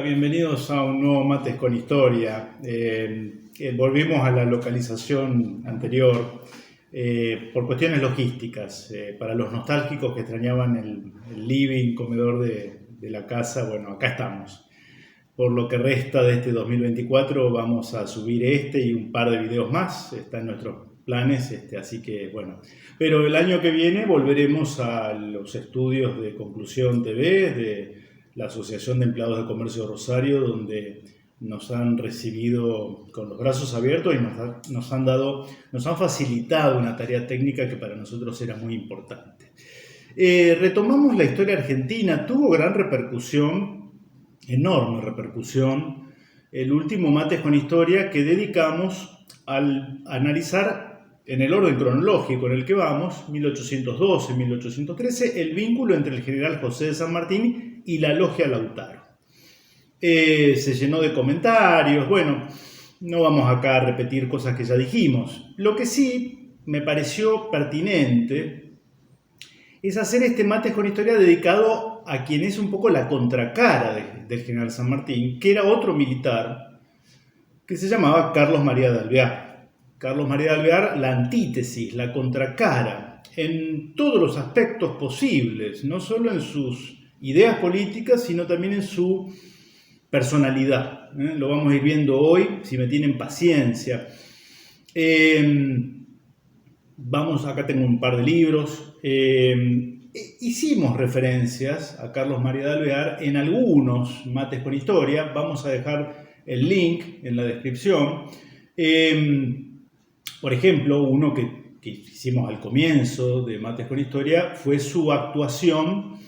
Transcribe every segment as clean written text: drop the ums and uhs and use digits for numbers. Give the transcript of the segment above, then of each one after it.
Hola, bienvenidos a un nuevo Mates con Historia. Volvimos a la localización anterior por cuestiones logísticas. Para los nostálgicos que extrañaban el living, comedor de la casa, bueno, acá estamos. Por lo que resta de este 2024 vamos a subir este y un par de videos más, está en nuestros planes, así que bueno. Pero el año que viene volveremos a los estudios de Conclusión TV, de la Asociación de Empleados de Comercio de Rosario, donde nos han recibido con los brazos abiertos y nos han facilitado una tarea técnica que para nosotros era muy importante. Retomamos la historia argentina, tuvo gran repercusión, enorme repercusión, el último Mates con Historia que dedicamos al analizar en el orden cronológico en el que vamos, 1812-1813, el vínculo entre el general José de San Martín y la logia Lautaro. Se llenó de comentarios, bueno, no vamos acá a repetir cosas que ya dijimos. Lo que sí me pareció pertinente es hacer este Mates con Historia dedicado a quien es un poco la contracara del general San Martín, que era otro militar que se llamaba Carlos María de Alvear. Carlos María de Alvear, la antítesis, la contracara, en todos los aspectos posibles, no solo en sus ideas políticas, sino también en su personalidad. Lo vamos a ir viendo hoy, si me tienen paciencia. Acá tengo un par de libros. Hicimos referencias a Carlos María de Alvear en algunos Mates con Historia. Vamos a dejar el link en la descripción. Por ejemplo, uno que hicimos al comienzo de Mates con Historia fue su actuación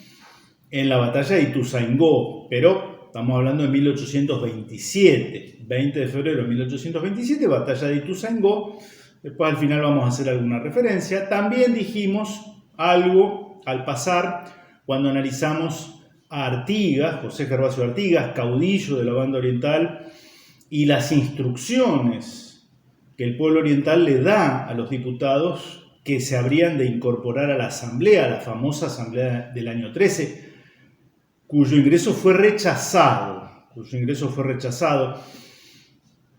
en la batalla de Ituzaingó, pero estamos hablando de 1827, 20 de febrero de 1827, batalla de Ituzaingó. Después al final vamos a hacer alguna referencia. También dijimos algo al pasar cuando analizamos a Artigas, José Gervasio Artigas, caudillo de la banda oriental, y las instrucciones que el pueblo oriental le da a los diputados que se habrían de incorporar a la asamblea, la famosa asamblea del año 13, cuyo ingreso fue rechazado.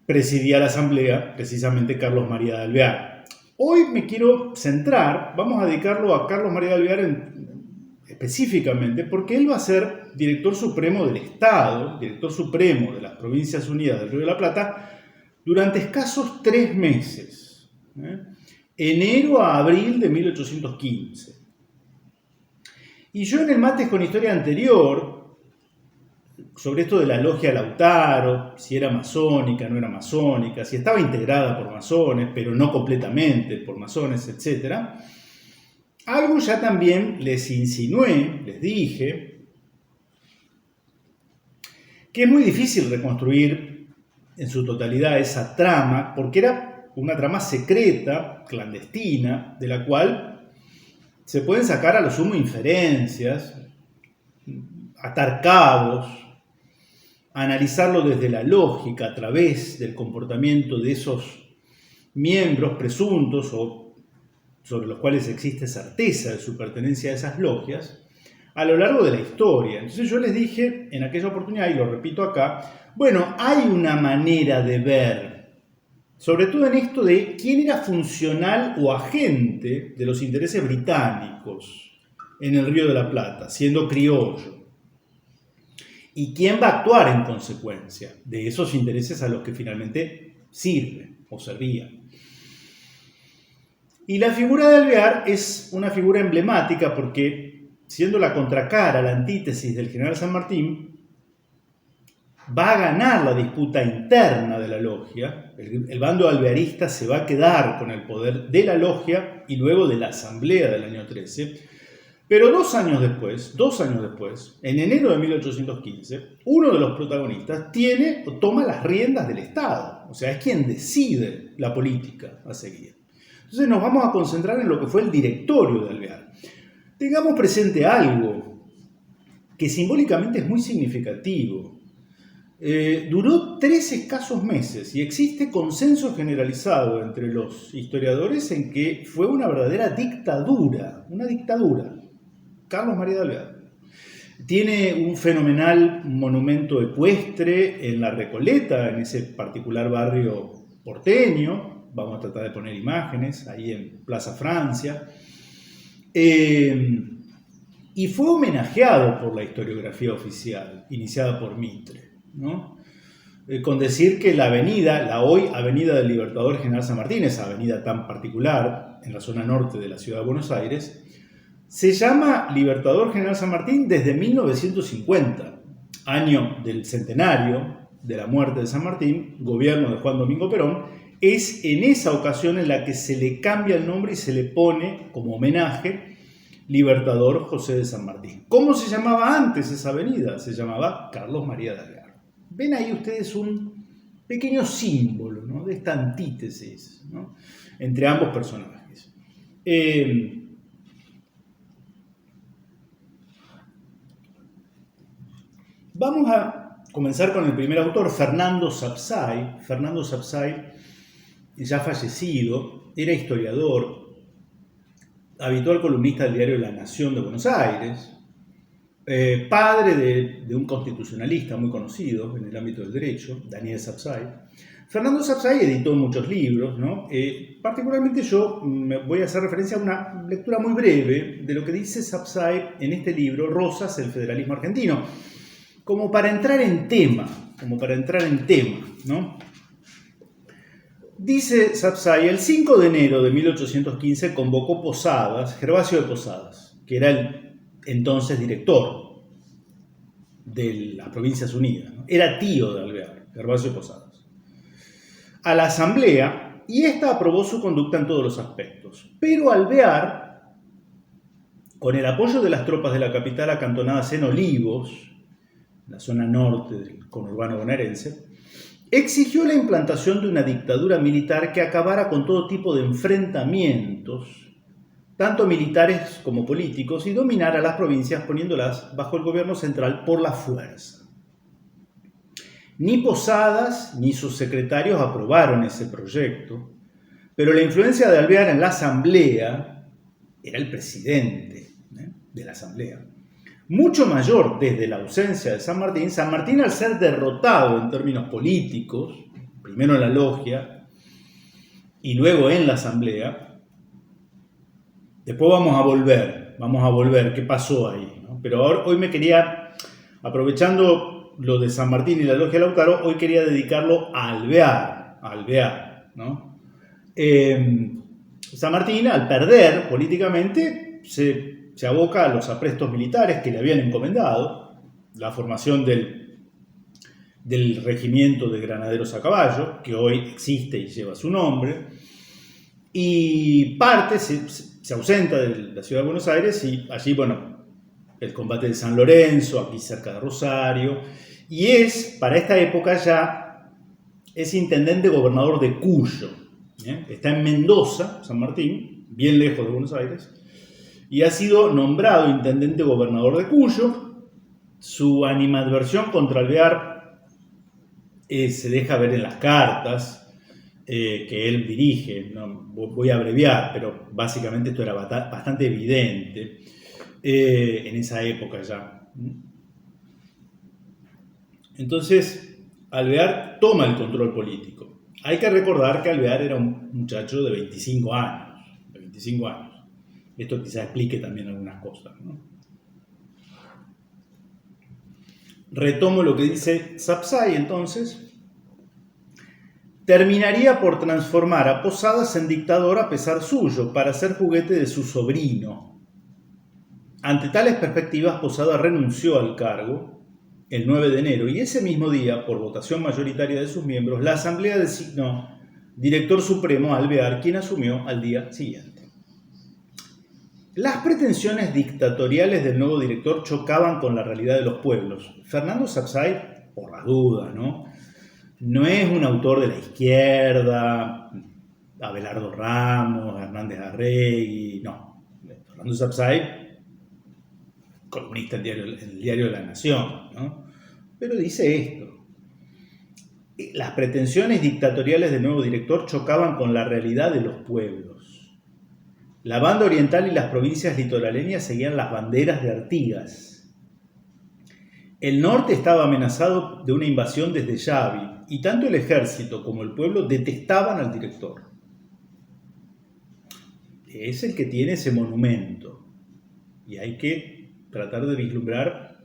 Presidía la asamblea precisamente Carlos María de Alvear. Hoy me quiero centrar, vamos a dedicarlo a Carlos María de Alvear específicamente, porque él va a ser director supremo del Estado, director supremo de las Provincias Unidas del Río de la Plata, durante escasos 3 meses, enero a abril de 1815. Y yo en el Mates con Historia anterior, sobre esto de la logia Lautaro, si era masónica, no era masónica, si estaba integrada por masones, pero no completamente por masones, etc., algo ya también les insinué, les dije, que es muy difícil reconstruir en su totalidad esa trama, porque era una trama secreta, clandestina, de la cual se pueden sacar a lo sumo inferencias, atar cabos, analizarlo desde la lógica a través del comportamiento de esos miembros presuntos o sobre los cuales existe certeza de su pertenencia a esas logias, a lo largo de la historia. Entonces yo les dije en aquella oportunidad, y lo repito acá, bueno, hay una manera de ver, sobre todo en esto de quién era funcional o agente de los intereses británicos en el Río de la Plata, siendo criollo, y quién va a actuar en consecuencia de esos intereses a los que finalmente sirven o servían. Y la figura de Alvear es una figura emblemática porque, siendo la contracara, la antítesis del general San Martín, va a ganar la disputa interna de la logia. El bando alvearista se va a quedar con el poder de la logia y luego de la asamblea del año 13. Pero 2 años después, en enero de 1815, uno de los protagonistas toma las riendas del Estado. O sea, es quien decide la política a seguir. Entonces nos vamos a concentrar en lo que fue el directorio de Alvear. Tengamos presente algo que simbólicamente es muy significativo. Duró 3 escasos meses y existe consenso generalizado entre los historiadores en que fue una verdadera dictadura, una dictadura. Carlos María de Alvear. Tiene un fenomenal monumento ecuestre en La Recoleta, en ese particular barrio porteño. Vamos a tratar de poner imágenes ahí en Plaza Francia. Y fue homenajeado por la historiografía oficial, iniciada por Mitre, ¿no? Con decir que la avenida, la hoy Avenida del Libertador General San Martín, esa avenida tan particular en la zona norte de la ciudad de Buenos Aires, se llama Libertador General San Martín desde 1950, año del centenario de la muerte de San Martín, gobierno de Juan Domingo Perón. Es en esa ocasión en la que se le cambia el nombre y se le pone como homenaje Libertador José de San Martín. ¿Cómo se llamaba antes esa avenida? Se llamaba Carlos María de Alvear. Ven ahí ustedes un pequeño símbolo, ¿no?, de esta antítesis, ¿no?, entre ambos personajes. Vamos a comenzar con el primer autor, Fernando Sapsay. Fernando Sapsay, ya fallecido, era historiador, habitual columnista del diario La Nación de Buenos Aires, padre de un constitucionalista muy conocido en el ámbito del derecho, Daniel Sapsay. Fernando Sapsay editó muchos libros, ¿no? Particularmente yo me voy a hacer referencia a una lectura muy breve de lo que dice Sapsay en este libro, Rosas, el federalismo argentino, como para entrar en tema, ¿no? Dice Sapsay, el 5 de enero de 1815 convocó Posadas, Gervasio de Posadas, que era el entonces director de las Provincias Unidas, ¿no? Era tío de Alvear, Gervasio de Posadas, a la asamblea, y ésta aprobó su conducta en todos los aspectos. Pero Alvear, con el apoyo de las tropas de la capital acantonadas en Olivos, la zona norte del conurbano bonaerense, exigió la implantación de una dictadura militar que acabara con todo tipo de enfrentamientos, tanto militares como políticos, y dominara las provincias poniéndolas bajo el gobierno central por la fuerza. Ni Posadas ni sus secretarios aprobaron ese proyecto, pero la influencia de Alvear en la asamblea, era el presidente de la asamblea, mucho mayor desde la ausencia de San Martín. San Martín, al ser derrotado en términos políticos, primero en la logia y luego en la asamblea, después vamos a volver qué pasó ahí, ¿no? Pero hoy me quería, aprovechando lo de San Martín y la logia de Lautaro, hoy quería dedicarlo a Alvear, ¿no? San Martín, al perder políticamente, se aboca a los aprestos militares que le habían encomendado, la formación del regimiento de granaderos a caballo, que hoy existe y lleva su nombre, y parte, se ausenta de la ciudad de Buenos Aires, y allí, bueno, el combate de San Lorenzo, aquí cerca de Rosario, y para esta época ya, es intendente gobernador de Cuyo, ¿eh? Está en Mendoza, San Martín, bien lejos de Buenos Aires, y ha sido nombrado intendente gobernador de Cuyo. Su animadversión contra Alvear se deja ver en las cartas que él dirige. No, voy a abreviar, pero básicamente esto era bastante evidente en esa época ya. Entonces, Alvear toma el control político. Hay que recordar que Alvear era un muchacho de 25 años. Esto quizá explique también algunas cosas, ¿no? Retomo lo que dice Sapsay, entonces. Terminaría por transformar a Posadas en dictador a pesar suyo, para ser juguete de su sobrino. Ante tales perspectivas, Posadas renunció al cargo el 9 de enero, y ese mismo día, por votación mayoritaria de sus miembros, la asamblea designó director supremo a Alvear, quien asumió al día siguiente. Las pretensiones dictatoriales del nuevo director chocaban con la realidad de los pueblos. Fernando Sapsay, por las dudas, no es un autor de la izquierda, Abelardo Ramos, Hernández Arregui, no. Fernando Sapsay, columnista en el diario La Nación, ¿no? Pero dice esto: las pretensiones dictatoriales del nuevo director chocaban con la realidad de los pueblos. La banda oriental y las provincias litoraleñas seguían las banderas de Artigas. El norte estaba amenazado de una invasión desde Yavi y tanto el ejército como el pueblo detestaban al director. Es el que tiene ese monumento y hay que tratar de vislumbrar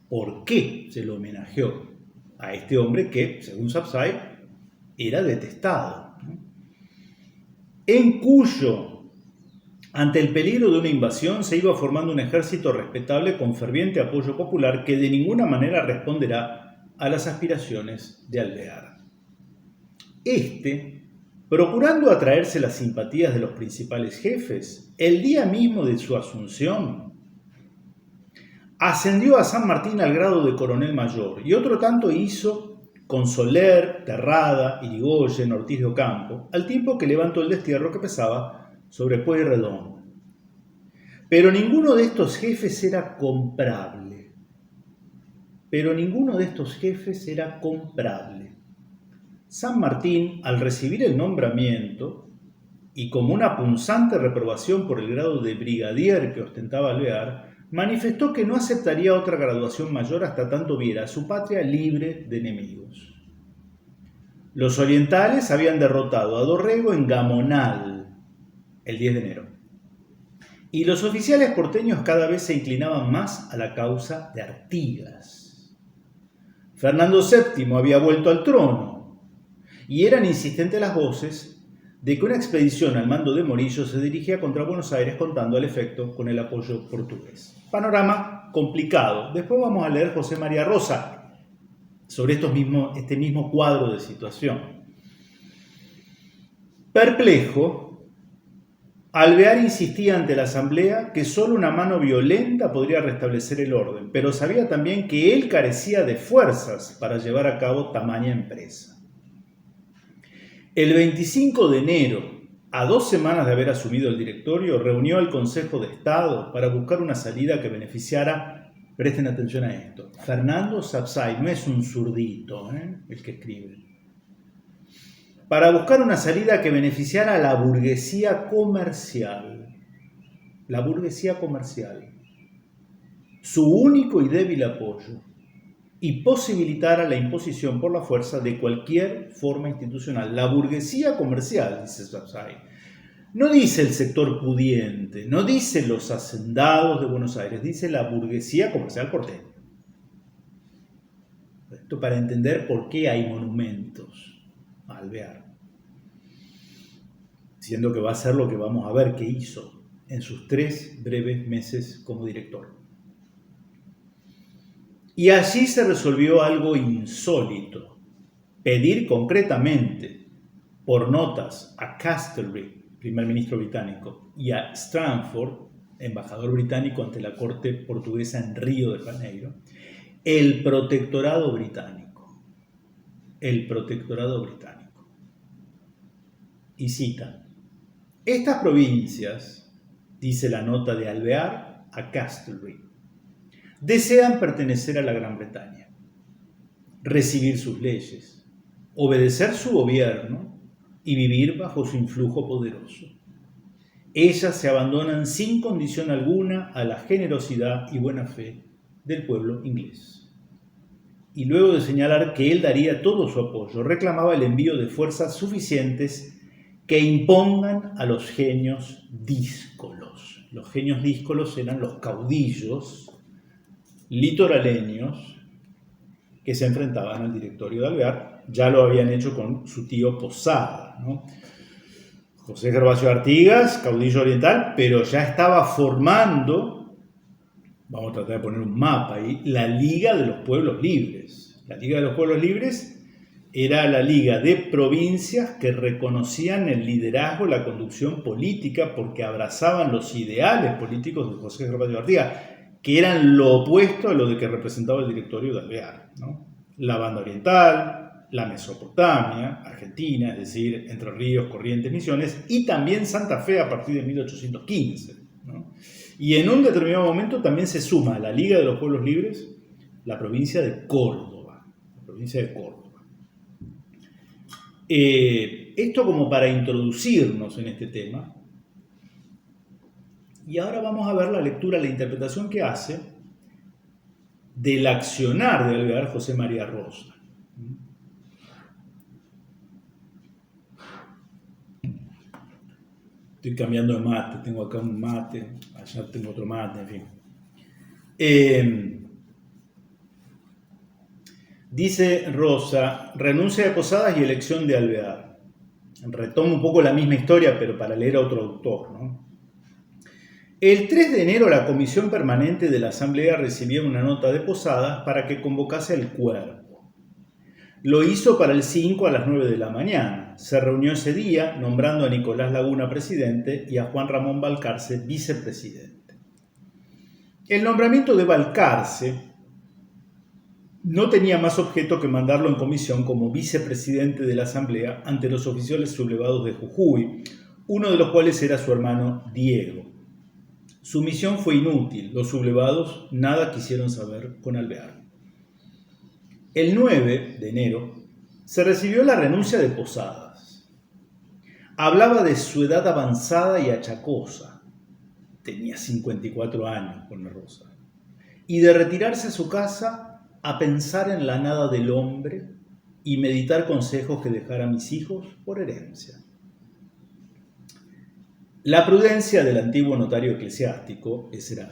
por qué se lo homenajeó a este hombre que, según Sapsay, era detestado, ¿no? En Cuyo, ante el peligro de una invasión, se iba formando un ejército respetable con ferviente apoyo popular que de ninguna manera responderá a las aspiraciones de Alvear. Procurando atraerse las simpatías de los principales jefes, el día mismo de su asunción, ascendió a San Martín al grado de coronel mayor y otro tanto hizo con Soler, Terrada, Irigoyen, Ortiz de Ocampo, al tiempo que levantó el destierro que pesaba sobre Pueyrredón. Pero ninguno de estos jefes era comprable. San Martín, al recibir el nombramiento, y como una punzante reprobación por el grado de brigadier que ostentaba Alvear, manifestó que no aceptaría otra graduación mayor hasta tanto viera a su patria libre de enemigos. Los orientales habían derrotado a Dorrego en Gamonal el 10 de enero, y los oficiales porteños cada vez se inclinaban más a la causa de Artigas. Fernando VII había vuelto al trono, y eran insistentes las voces de que una expedición al mando de Morillo se dirigía contra Buenos Aires contando al efecto con el apoyo portugués. Panorama complicado. Después vamos a leer José María Rosa sobre este mismo cuadro de situación. Perplejo, Alvear insistía ante la asamblea que solo una mano violenta podría restablecer el orden, pero sabía también que él carecía de fuerzas para llevar a cabo tamaña empresa. El 25 de enero, a 2 semanas de haber asumido el directorio, reunió al Consejo de Estado para buscar una salida que beneficiara, presten atención a esto, Fernando Sapsay, no es un zurdito el que escribe, para buscar una salida que beneficiara a la burguesía comercial. La burguesía comercial, su único y débil apoyo, y posibilitara la imposición por la fuerza de cualquier forma institucional. La burguesía comercial, dice Sapsay. No dice el sector pudiente, no dice los hacendados de Buenos Aires, dice la burguesía comercial porteña. Esto para entender por qué hay monumentos a Alvear, siendo que va a ser lo que vamos a ver que hizo en sus 3 breves meses como director. Y allí se resolvió algo insólito: pedir concretamente por notas a Castlereagh, primer ministro británico, y a Stranford, embajador británico ante la corte portuguesa en Río de Janeiro, el protectorado británico. El protectorado británico. Y cita: estas provincias, dice la nota de Alvear a Castlereagh, desean pertenecer a la Gran Bretaña, recibir sus leyes, obedecer su gobierno y vivir bajo su influjo poderoso. Ellas se abandonan sin condición alguna a la generosidad y buena fe del pueblo inglés. Y luego de señalar que él daría todo su apoyo, reclamaba el envío de fuerzas suficientes que impongan a los genios díscolos. Los genios díscolos eran los caudillos litoraleños que se enfrentaban al directorio de Alvear. Ya lo habían hecho con su tío Posada, ¿no? José Gervasio Artigas, caudillo oriental, pero ya estaba formando, vamos a tratar de poner un mapa ahí, la Liga de los Pueblos Libres. La Liga de los Pueblos Libres era la liga de provincias que reconocían el liderazgo, la conducción política, porque abrazaban los ideales políticos de José Gervasio Artigas, que eran lo opuesto a lo de que representaba el directorio de Alvear, ¿no? La banda oriental, la Mesopotamia, Argentina, es decir, Entre Ríos, Corrientes, Misiones, y también Santa Fe a partir de 1815, ¿no? Y en un determinado momento también se suma a la Liga de los Pueblos Libres la provincia de Córdoba. Esto como para introducirnos en este tema. Y ahora vamos a ver la lectura, la interpretación que hace del accionar de Alvear José María Rosa. Estoy cambiando de mate, tengo acá un mate, allá tengo otro mate, en fin. Dice Rosa, renuncia de Posadas y elección de Alvear. Retomo un poco la misma historia, pero para leer a otro autor, ¿no? El 3 de enero la Comisión Permanente de la Asamblea recibió una nota de Posadas para que convocase el cuerpo. Lo hizo para el 5 a las 9 de la mañana. Se reunió ese día nombrando a Nicolás Laguna presidente y a Juan Ramón Balcarce vicepresidente. El nombramiento de Balcarce no tenía más objeto que mandarlo en comisión como vicepresidente de la Asamblea ante los oficiales sublevados de Jujuy, uno de los cuales era su hermano Diego. Su misión fue inútil, los sublevados nada quisieron saber con Alvear. El 9 de enero se recibió la renuncia de Posadas. Hablaba de su edad avanzada y achacosa, tenía 54 años con la Rosa, y de retirarse a su casa a pensar en la nada del hombre y meditar consejos que dejara a mis hijos por herencia. La prudencia del antiguo notario eclesiástico, esa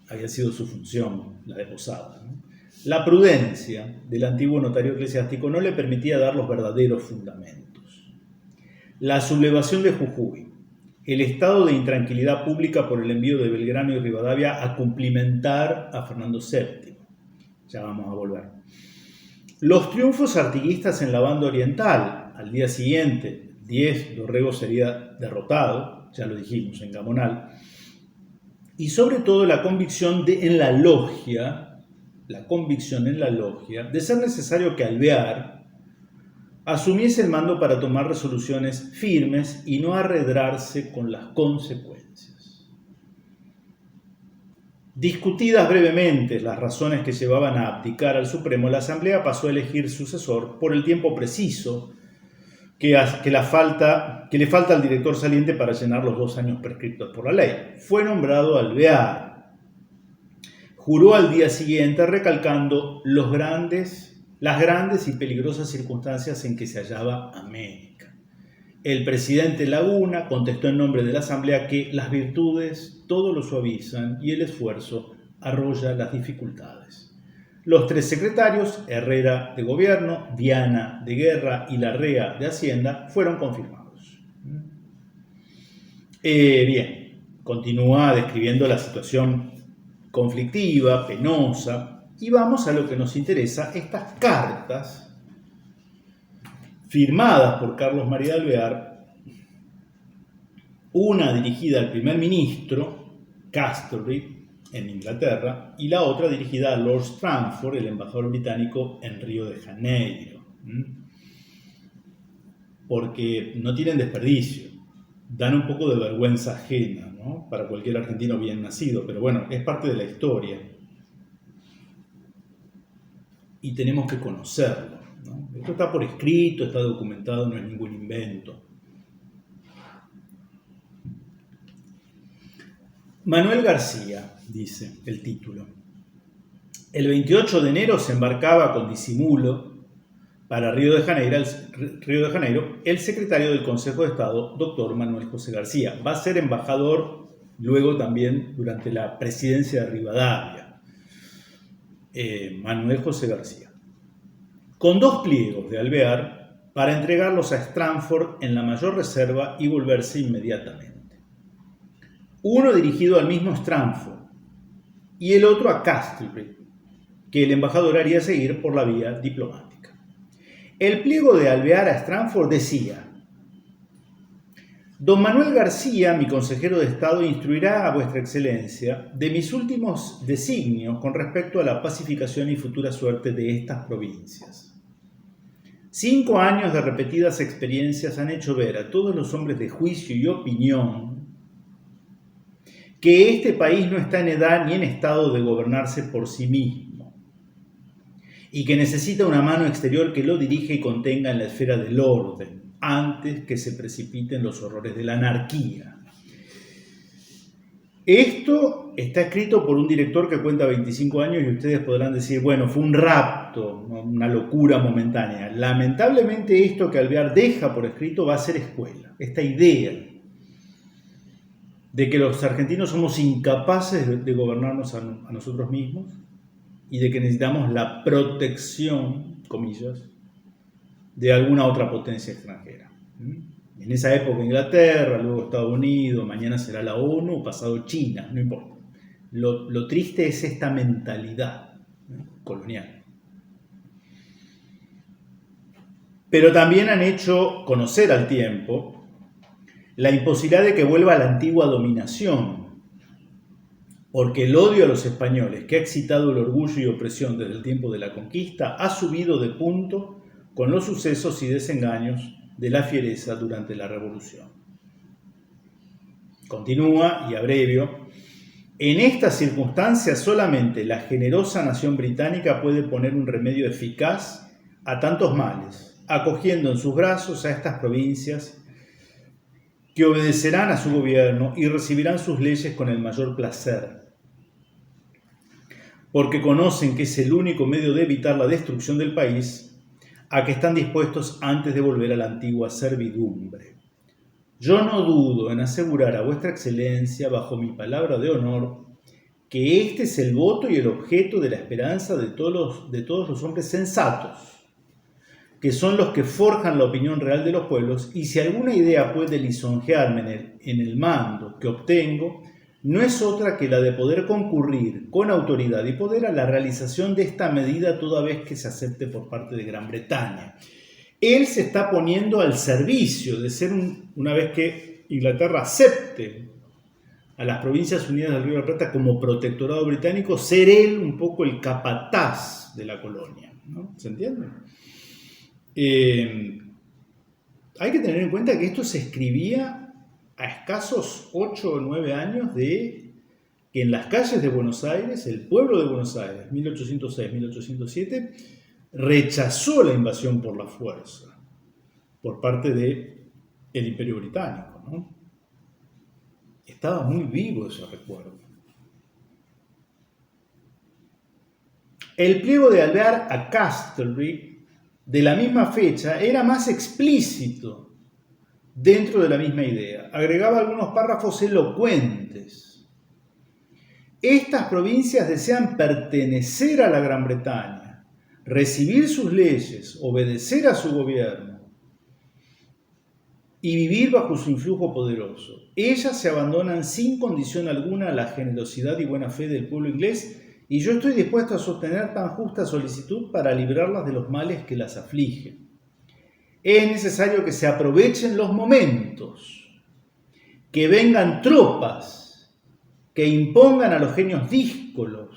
había sido su función, la de Posadas, ¿no? La prudencia del antiguo notario eclesiástico no le permitía dar los verdaderos fundamentos. La sublevación de Jujuy, el estado de intranquilidad pública por el envío de Belgrano y Rivadavia a cumplimentar a Fernando VII. Ya vamos a volver. Los triunfos artiguistas en la banda oriental. Al día siguiente, 10, Dorrego sería derrotado, ya lo dijimos, en Gamonal. Y sobre todo la convicción en la logia de ser necesario que Alvear asumiese el mando para tomar resoluciones firmes y no arredrarse con las consecuencias. Discutidas brevemente las razones que llevaban a abdicar al Supremo, la Asamblea pasó a elegir sucesor por el tiempo preciso que le falta al director saliente para llenar los 2 años prescritos por la ley. Fue nombrado Alvear. Juró al día siguiente recalcando las grandes y peligrosas circunstancias en que se hallaba América. El presidente Laguna contestó en nombre de la Asamblea que las virtudes todo lo suavizan y el esfuerzo arrolla las dificultades. Los 3 secretarios, Herrera de Gobierno, Viana de Guerra y Larrea de Hacienda, fueron confirmados. Bien, continúa describiendo la situación conflictiva, penosa, y vamos a lo que nos interesa, estas cartas firmadas por Carlos María de Alvear, una dirigida al primer ministro, Castlereagh, en Inglaterra, y la otra dirigida a Lord Strangford, el embajador británico en Río de Janeiro. Porque no tienen desperdicio, dan un poco de vergüenza ajena, ¿no? Para cualquier argentino bien nacido, pero bueno, es parte de la historia. Y tenemos que conocerlo, ¿no? Esto está por escrito, está documentado, no es ningún invento. Manuel García, dice el título. El 28 de enero se embarcaba con disimulo para Río de Janeiro el secretario del Consejo de Estado, doctor Manuel José García. Va a ser embajador luego también durante la presidencia de Rivadavia. Manuel José García. Con 2 pliegos de Alvear para entregarlos a Strangford en la mayor reserva y volverse inmediatamente. Uno dirigido al mismo Strangford y el otro a Castlereagh, que el embajador haría seguir por la vía diplomática. El pliego de Alvear a Strangford decía: Don Manuel García, mi consejero de Estado, instruirá a vuestra excelencia de mis últimos designios con respecto a la pacificación y futura suerte de estas provincias. 5 años de repetidas experiencias han hecho ver a todos los hombres de juicio y opinión que este país no está en edad ni en estado de gobernarse por sí mismo y que necesita una mano exterior que lo dirija y contenga en la esfera del orden antes que se precipiten los horrores de la anarquía. Esto está escrito por un director que cuenta 25 años y ustedes podrán decir, bueno, fue un rapto, una locura momentánea. Lamentablemente esto que Alvear deja por escrito va a ser escuela. Esta idea de que los argentinos somos incapaces de gobernarnos a nosotros mismos y de que necesitamos la protección, comillas, de alguna otra potencia extranjera. En esa época Inglaterra, luego Estados Unidos, mañana será la ONU, pasado China, no importa. Lo triste es esta mentalidad colonial. Pero también han hecho conocer al tiempo la imposibilidad de que vuelva a la antigua dominación, porque el odio a los españoles, que ha excitado el orgullo y opresión desde el tiempo de la conquista, ha subido de punto con los sucesos y desengaños de la fiereza durante la Revolución. Continúa, y abrevio, en estas circunstancias solamente la generosa nación británica puede poner un remedio eficaz a tantos males, acogiendo en sus brazos a estas provincias que obedecerán a su gobierno y recibirán sus leyes con el mayor placer, porque conocen que es el único medio de evitar la destrucción del país, a que están dispuestos antes de volver a la antigua servidumbre. Yo no dudo en asegurar a vuestra excelencia, bajo mi palabra de honor, que este es el voto y el objeto de la esperanza de todos los hombres sensatos, que son los que forjan la opinión real de los pueblos, y si alguna idea puede lisonjearme en el mando que obtengo, no es otra que la de poder concurrir con autoridad y poder a la realización de esta medida toda vez que se acepte por parte de Gran Bretaña. Él se está poniendo al servicio de ser, una vez que Inglaterra acepte a las Provincias Unidas del Río de la Plata como protectorado británico, ser él un poco el capataz de la colonia, ¿no? ¿Se entiende? Hay que tener en cuenta que esto se escribía a escasos 8 o 9 años de que en las calles de Buenos Aires, el pueblo de Buenos Aires, 1806-1807, rechazó la invasión por la fuerza por parte del Imperio Británico, ¿no? Estaba muy vivo ese recuerdo. El pliego de Alvear a Castlereagh, de la misma fecha, era más explícito dentro de la misma idea. Agregaba algunos párrafos elocuentes. Estas provincias desean pertenecer a la Gran Bretaña, recibir sus leyes, obedecer a su gobierno y vivir bajo su influjo poderoso. Ellas se abandonan sin condición alguna a la generosidad y buena fe del pueblo inglés, y yo estoy dispuesto a sostener tan justa solicitud para librarlas de los males que las afligen. Es necesario que se aprovechen los momentos, que vengan tropas, que impongan a los genios díscolos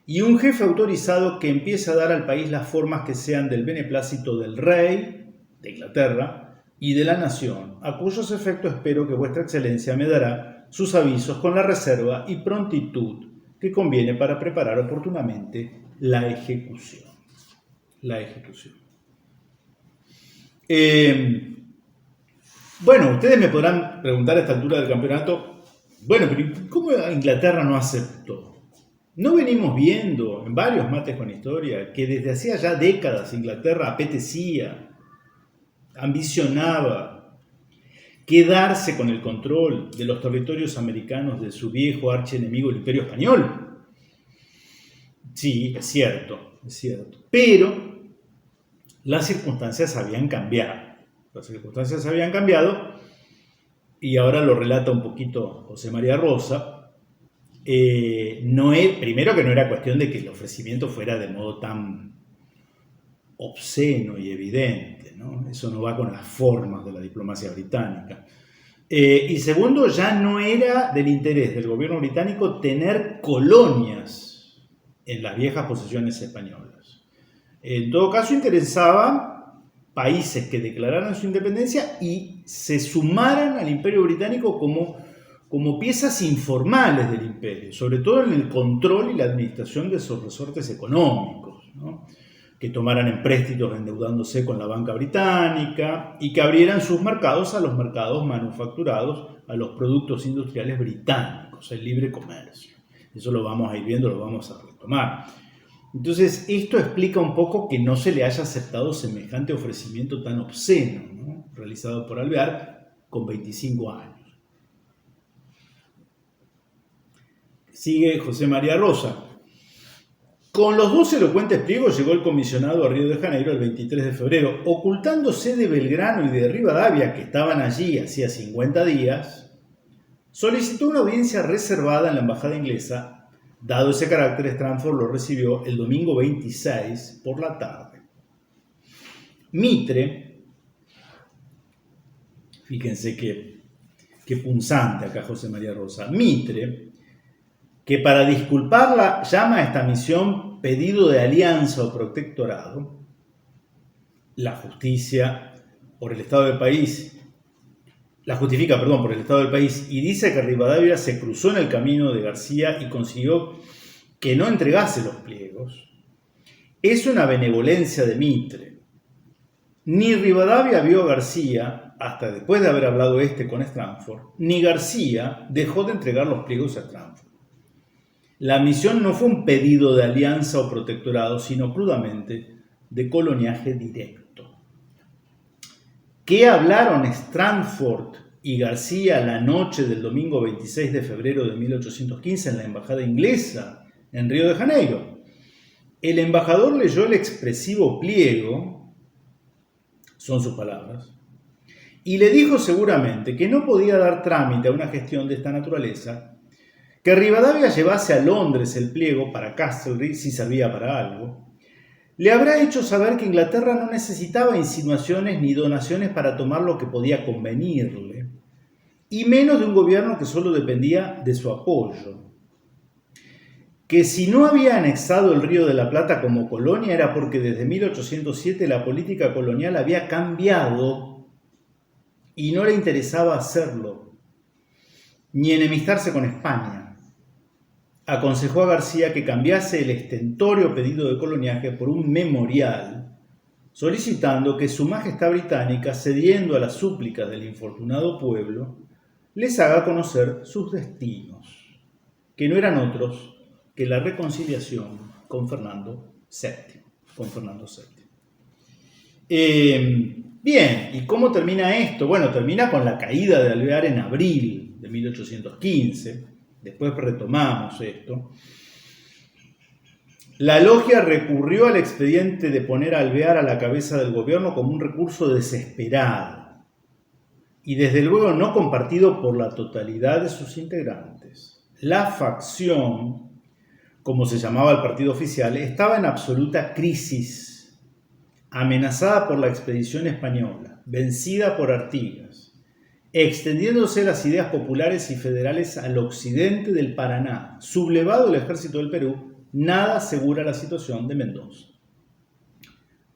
y un jefe autorizado que empiece a dar al país las formas que sean del beneplácito del rey de Inglaterra y de la nación, a cuyos efectos espero que vuestra excelencia me dará sus avisos con la reserva y prontitud que conviene para preparar oportunamente la ejecución. Bueno, ustedes me podrán preguntar a esta altura del campeonato, bueno, pero ¿cómo Inglaterra no aceptó? ¿No venimos viendo en varios mates con historia que desde hacía ya décadas Inglaterra apetecía, ambicionaba quedarse con el control de los territorios americanos de su viejo archienemigo, el Imperio Español? Sí, es cierto, pero las circunstancias habían cambiado. Y ahora lo relata un poquito José María Rosa. Primero que no era cuestión de que el ofrecimiento fuera de modo tan obsceno y evidente, ¿no? Eso no va con las formas de la diplomacia británica. Y segundo, ya no era del interés del gobierno británico tener colonias en las viejas posesiones españolas. En todo caso, interesaba países que declararan su independencia y se sumaran al Imperio Británico como piezas informales del imperio, sobre todo en el control y la administración de sus resortes económicos, ¿no? que tomaran empréstitos endeudándose con la banca británica y que abrieran sus mercados a los mercados manufacturados, a los productos industriales británicos, el libre comercio. Eso lo vamos a ir viendo, lo vamos a retomar. Entonces, esto explica un poco que no se le haya aceptado semejante ofrecimiento tan obsceno, ¿no?, realizado por Alvear con 25 años. Sigue José María Rosa. Con los 2 elocuentes pliegos llegó el comisionado a Río de Janeiro el 23 de febrero, ocultándose de Belgrano y de Rivadavia, que estaban allí hacía 50 días, solicitó una audiencia reservada en la embajada inglesa. Dado ese carácter, Stratford lo recibió el domingo 26 por la tarde. Mitre, fíjense qué punzante acá José María Rosa, Mitre, que para disculparla llama a esta misión pedido de alianza o protectorado, la justicia por el estado del país, la justifica, por el estado del país, y dice que Rivadavia se cruzó en el camino de García y consiguió que no entregase los pliegos, es una benevolencia de Mitre. Ni Rivadavia vio a García, hasta después de haber hablado con Stratford, ni García dejó de entregar los pliegos a Stratford. La misión no fue un pedido de alianza o protectorado, sino crudamente de coloniaje directo. ¿Qué hablaron Stratford y García la noche del domingo 26 de febrero de 1815 en la embajada inglesa en Río de Janeiro? El embajador leyó el expresivo pliego, son sus palabras, y le dijo seguramente que no podía dar trámite a una gestión de esta naturaleza, que Rivadavia llevase a Londres el pliego para Castlereagh si servía para algo. Le habrá hecho saber que Inglaterra no necesitaba insinuaciones ni donaciones para tomar lo que podía convenirle, y menos de un gobierno que solo dependía de su apoyo. Que si no había anexado el Río de la Plata como colonia era porque desde 1807 la política colonial había cambiado y no le interesaba hacerlo, ni enemistarse con España. Aconsejó a García que cambiase el estentorio pedido de coloniaje por un memorial, solicitando que Su Majestad Británica, cediendo a las súplicas del infortunado pueblo, les haga conocer sus destinos, que no eran otros que la reconciliación con Fernando VII. Bien, ¿y cómo termina esto? Bueno, termina con la caída de Alvear en abril de 1815. Después retomamos esto. La logia recurrió al expediente de poner a Alvear a la cabeza del gobierno como un recurso desesperado y desde luego no compartido por la totalidad de sus integrantes. La facción, como se llamaba el partido oficial, estaba en absoluta crisis, amenazada por la expedición española, vencida por Artigas, extendiéndose las ideas populares y federales al occidente del Paraná, sublevado el ejército del Perú, nada asegura la situación de Mendoza.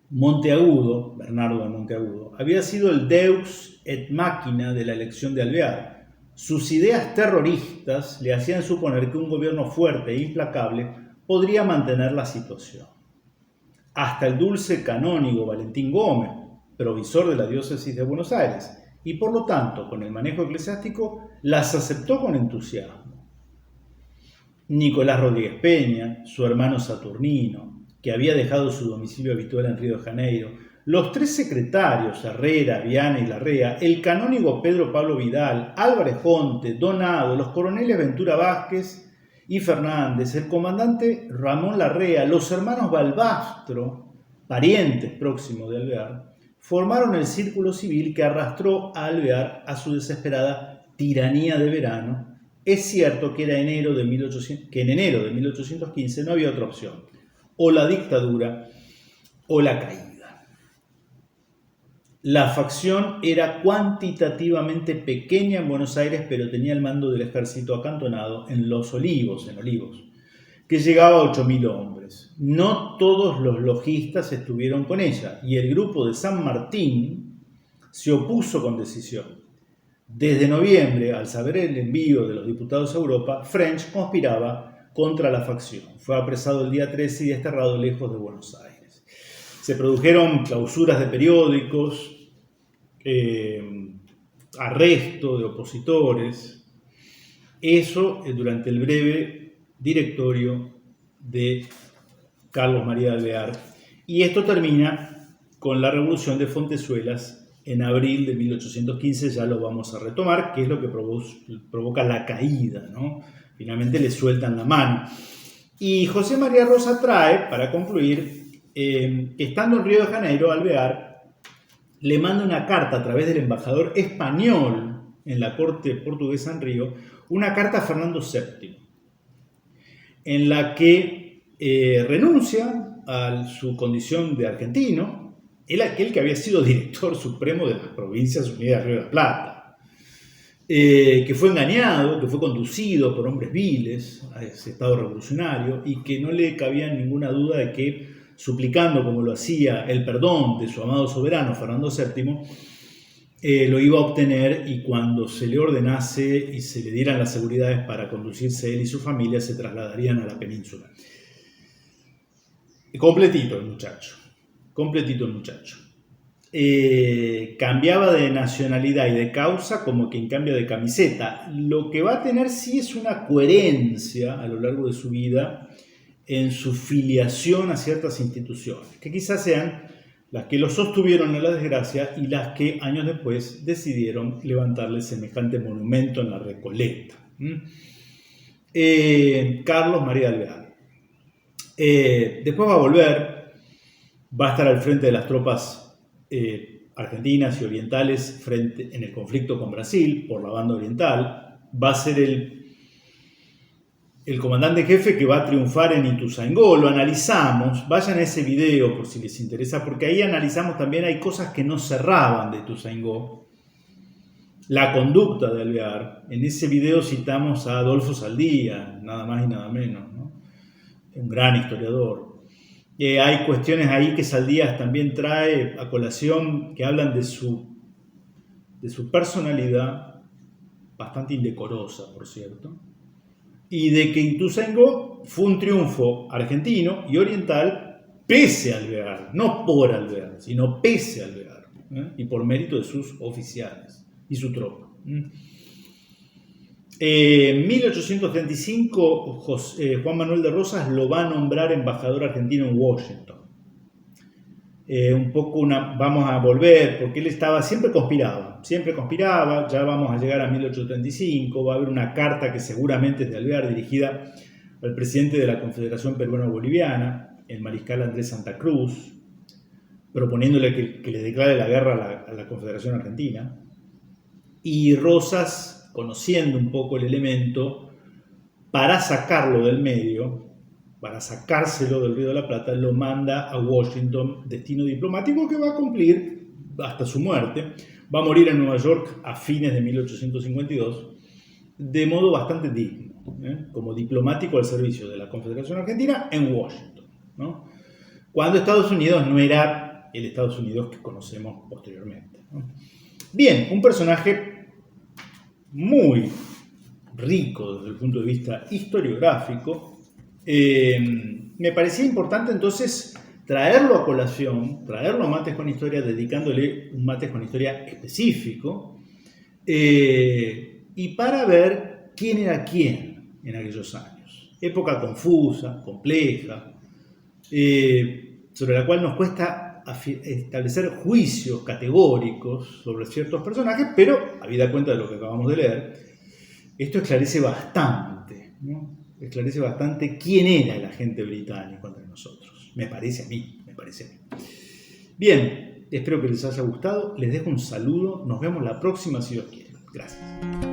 Monteagudo, Bernardo de Monteagudo, había sido el deus et machina de la elección de Alvear. Sus ideas terroristas le hacían suponer que un gobierno fuerte e implacable podría mantener la situación. Hasta el dulce canónigo Valentín Gómez, provisor de la diócesis de Buenos Aires, y por lo tanto, con el manejo eclesiástico, las aceptó con entusiasmo. Nicolás Rodríguez Peña, su hermano Saturnino, que había dejado su domicilio habitual en Río de Janeiro, los 3 secretarios, Herrera, Viana y Larrea, el canónigo Pedro Pablo Vidal, Álvarez Ponte, Donado, los coroneles Ventura Vázquez y Fernández, el comandante Ramón Larrea, los hermanos Balbastro, parientes próximos de Alvear, formaron el círculo civil que arrastró a Alvear a su desesperada tiranía de verano. Es cierto que en enero de 1815 no había otra opción, o la dictadura o la caída. La facción era cuantitativamente pequeña en Buenos Aires, pero tenía el mando del ejército acantonado en Los Olivos, que llegaba a 8.000 hombres. No todos los logistas estuvieron con ella, y el grupo de San Martín se opuso con decisión. Desde noviembre, al saber el envío de los diputados a Europa, French conspiraba contra la facción. Fue apresado el día 13 y desterrado lejos de Buenos Aires. Se produjeron clausuras de periódicos, arresto de opositores, eso durante el breve directorio de Carlos María de Alvear. Y esto termina con la Revolución de Fontezuelas en abril de 1815, ya lo vamos a retomar, que es lo que provoca la caída, ¿no? Finalmente le sueltan la mano. Y José María Rosa trae, para concluir, que estando en Río de Janeiro, Alvear le manda una carta a través del embajador español en la corte portuguesa en Río, una carta a Fernando VII, en la que renuncia a su condición de argentino, él aquel que había sido director supremo de las Provincias Unidas de Río de la Plata, que fue engañado, que fue conducido por hombres viles a ese estado revolucionario y que no le cabía ninguna duda de que, suplicando como lo hacía el perdón de su amado soberano Fernando VII, lo iba a obtener, y cuando se le ordenase y se le dieran las seguridades para conducirse él y su familia, se trasladarían a la península. Completito el muchacho, completito el muchacho. Cambiaba de nacionalidad y de causa como quien cambia de camiseta. Lo que va a tener sí es una coherencia a lo largo de su vida en su filiación a ciertas instituciones, que quizás sean las que lo sostuvieron en la desgracia y las que años después decidieron levantarle semejante monumento en la Recoleta. Carlos María de Alvear. Después va a volver, va a estar al frente de las tropas argentinas y orientales en el conflicto con Brasil por la banda oriental. Va a ser el comandante jefe que va a triunfar en Ituzaingó. Lo analizamos, vayan a ese video por si les interesa, porque ahí analizamos también, hay cosas que no cerraban de Ituzaingó, la conducta de Alvear. En ese video citamos a Adolfo Saldía, nada más y nada menos, ¿no? Un gran historiador. Hay cuestiones ahí que Saldías también trae a colación, que hablan de su personalidad, bastante indecorosa, por cierto, y de que Ituzaingó fue un triunfo argentino y oriental pese a Alvear, no por Alvear, sino pese a Alvear, y por mérito de sus oficiales y su tropa. En 1835, Juan Manuel de Rosas lo va a nombrar embajador argentino en Washington. Vamos a volver, porque él siempre conspiraba, ya vamos a llegar a 1835, va a haber una carta que seguramente es de Alvear, dirigida al presidente de la Confederación Peruano-Boliviana, el mariscal Andrés Santa Cruz, proponiéndole que le declare la guerra a la Confederación Argentina, y Rosas, conociendo un poco el elemento, para sacarlo del medio, para sacárselo del Río de la Plata, lo manda a Washington, destino diplomático que va a cumplir hasta su muerte. Va a morir en Nueva York a fines de 1852, de modo bastante digno, como diplomático al servicio de la Confederación Argentina en Washington, ¿no? Cuando Estados Unidos no era el Estados Unidos que conocemos posteriormente, ¿no? Bien, un personaje muy rico desde el punto de vista historiográfico. Me parecía importante entonces traerlo a colación, traerlo a Mates con Historia, dedicándole un Mates con Historia específico, y para ver quién era quién en aquellos años. Época confusa, compleja, sobre la cual nos cuesta establecer juicios categóricos sobre ciertos personajes, pero, habida cuenta de lo que acabamos de leer, esto esclarece bastante, ¿no? Esclarece bastante quién era el agente británico entre nosotros. Me parece a mí. Bien, espero que les haya gustado. Les dejo un saludo. Nos vemos la próxima si Dios quiere. Gracias.